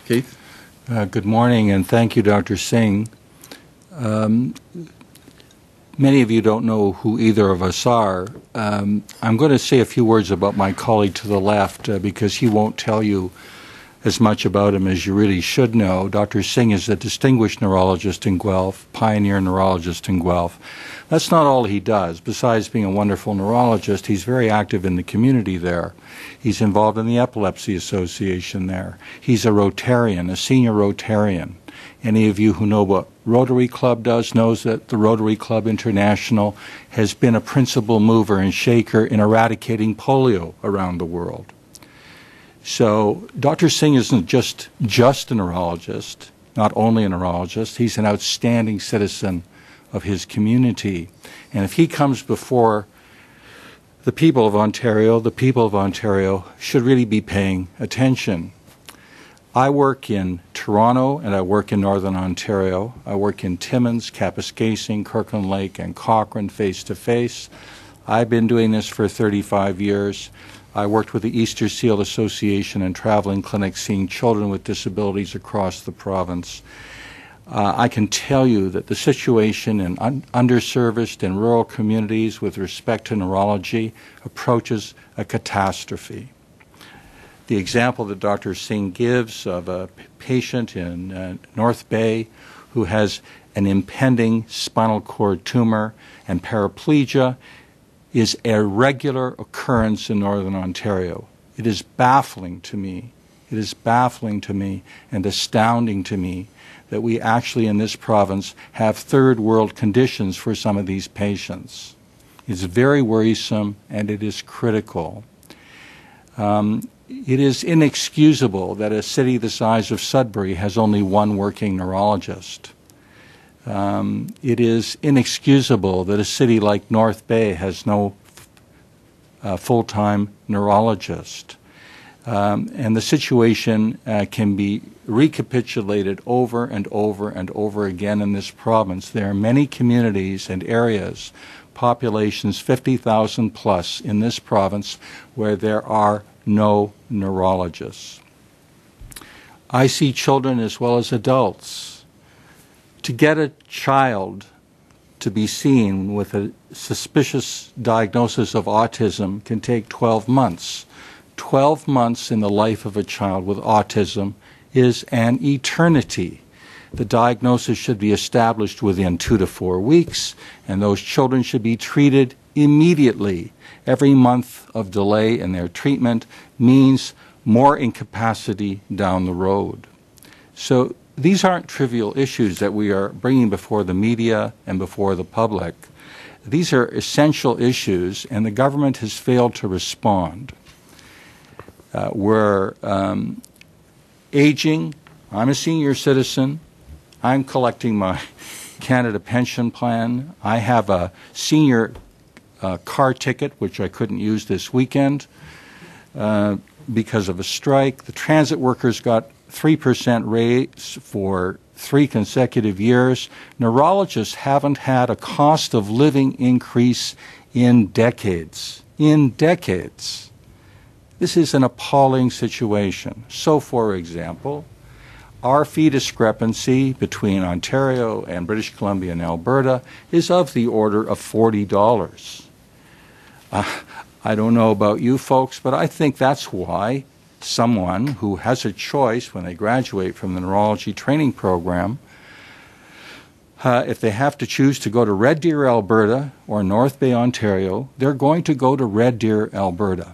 Keith? Good morning, and thank you, Dr. Singh. Many of you don't know who either of us are. I'm going to say a few words about my colleague to the left because he won't tell you as much about him as you really should know. Dr. Singh is a distinguished neurologist in Guelph, pioneer neurologist in Guelph. That's not all he does. Besides being a wonderful neurologist, he's very active in the community there. He's involved in the Epilepsy Association there. He's a Rotarian, a senior Rotarian. Any of you who know what Rotary Club does knows that the Rotary Club International has been a principal mover and shaker in eradicating polio around the world. So Dr. Singh isn't just a neurologist, not only a neurologist, he's an outstanding citizen of his community. And if he comes before the people of Ontario should really be paying attention. I work in Toronto and I work in Northern Ontario. I work in Timmins, Kapuskasing, Kirkland Lake, and Cochrane face-to-face. I've been doing this for 35 years. I worked with the Easter Seal Association and traveling clinics seeing children with disabilities across the province. I can tell you that the situation in underserviced and rural communities with respect to neurology approaches a catastrophe. The example that Dr. Singh gives of a patient in North Bay who has an impending spinal cord tumor and paraplegia is a regular occurrence in Northern Ontario. It is baffling to me. It is baffling to me and astounding to me that we actually in this province have third world conditions for some of these patients. It's very worrisome and it is critical. It is inexcusable that a city the size of Sudbury has only one working neurologist. It is inexcusable that a city like North Bay has no full-time neurologist. And the situation can be recapitulated over and over and over again in this province. There are many communities and areas, populations 50,000 plus in this province, where there are no neurologists. I see children as well as adults. To get a child to be seen with a suspicious diagnosis of autism can take 12 months. 12 months in the life of a child with autism is an eternity. The diagnosis should be established within 2 to 4 weeks, and those children should be treated immediately. Every month of delay in their treatment means more incapacity down the road. So these aren't trivial issues that we are bringing before the media and before the public. These are essential issues, and the government has failed to respond. We're aging. I'm a senior citizen. I'm collecting my Canada pension plan. I have a senior car ticket, which I couldn't use this weekend because of a strike. The transit workers got 3% raise for 3 consecutive years. Neurologists haven't had a cost of living increase in decades. In decades. This is an appalling situation. So, for example, our fee discrepancy between Ontario and British Columbia and Alberta is of the order of $40. I don't know about you folks, but I think that's why someone who has a choice when they graduate from the neurology training program, if they have to choose to go to Red Deer, Alberta or North Bay, Ontario, they're going to go to Red Deer, Alberta,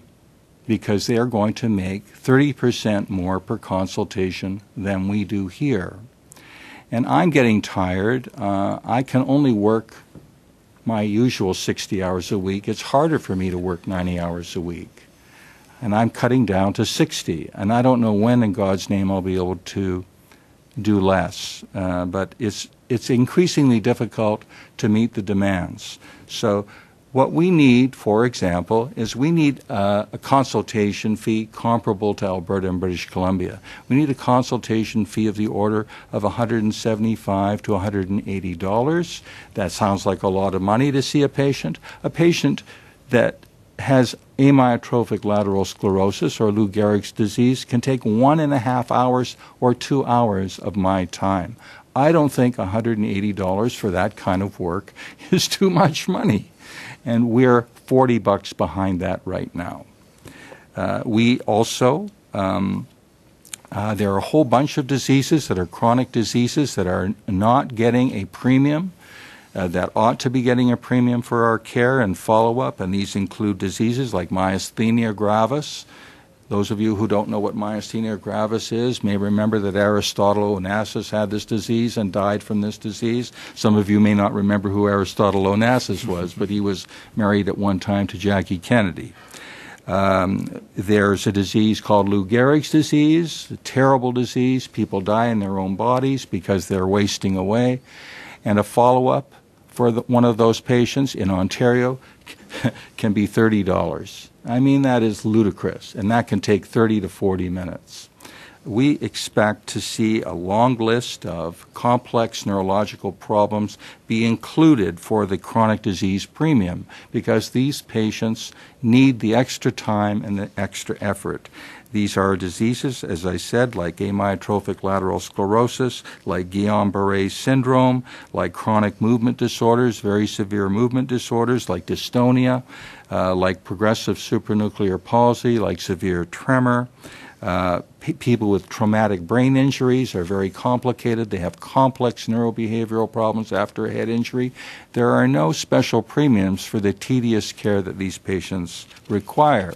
because they are going to make 30% more per consultation than we do here. And I'm getting tired. I can only work my usual 60 hours a week. It's harder for me to work 90 hours a week. And I'm cutting down to 60. And I don't know when in God's name I'll be able to do less. But it's increasingly difficult to meet the demands. So what we need, for example, is we need a consultation fee comparable to Alberta and British Columbia. We need a consultation fee of the order of $175 to $180. That sounds like a lot of money to see a patient. A patient that has amyotrophic lateral sclerosis or Lou Gehrig's disease can take 1.5 hours or 2 hours of my time. I don't think $180 for that kind of work is too much money, and we're $40 behind that right now. We also, there are a whole bunch of diseases that are chronic diseases that are not getting a premium, that ought to be getting a premium for our care and follow-up, and these include diseases like myasthenia gravis. Those of you who don't know what myasthenia gravis is may remember that Aristotle Onassis had this disease and died from this disease. Some of you may not remember who Aristotle Onassis was, but he was married at one time to Jackie Kennedy. There's a disease called Lou Gehrig's disease, a terrible disease. People die in their own bodies because they're wasting away. And a follow-up for one of those patients in Ontario can be $30. I mean, that is ludicrous, and that can take 30 to 40 minutes. We expect to see a long list of complex neurological problems be included for the chronic disease premium because these patients need the extra time and the extra effort. These are diseases, as I said, like amyotrophic lateral sclerosis, like Guillain-Barré syndrome, like chronic movement disorders, very severe movement disorders, like dystonia, like progressive supranuclear palsy, like severe tremor. People with traumatic brain injuries are very complicated. They have complex neurobehavioral problems after a head injury. There are no special premiums for the tedious care that these patients require.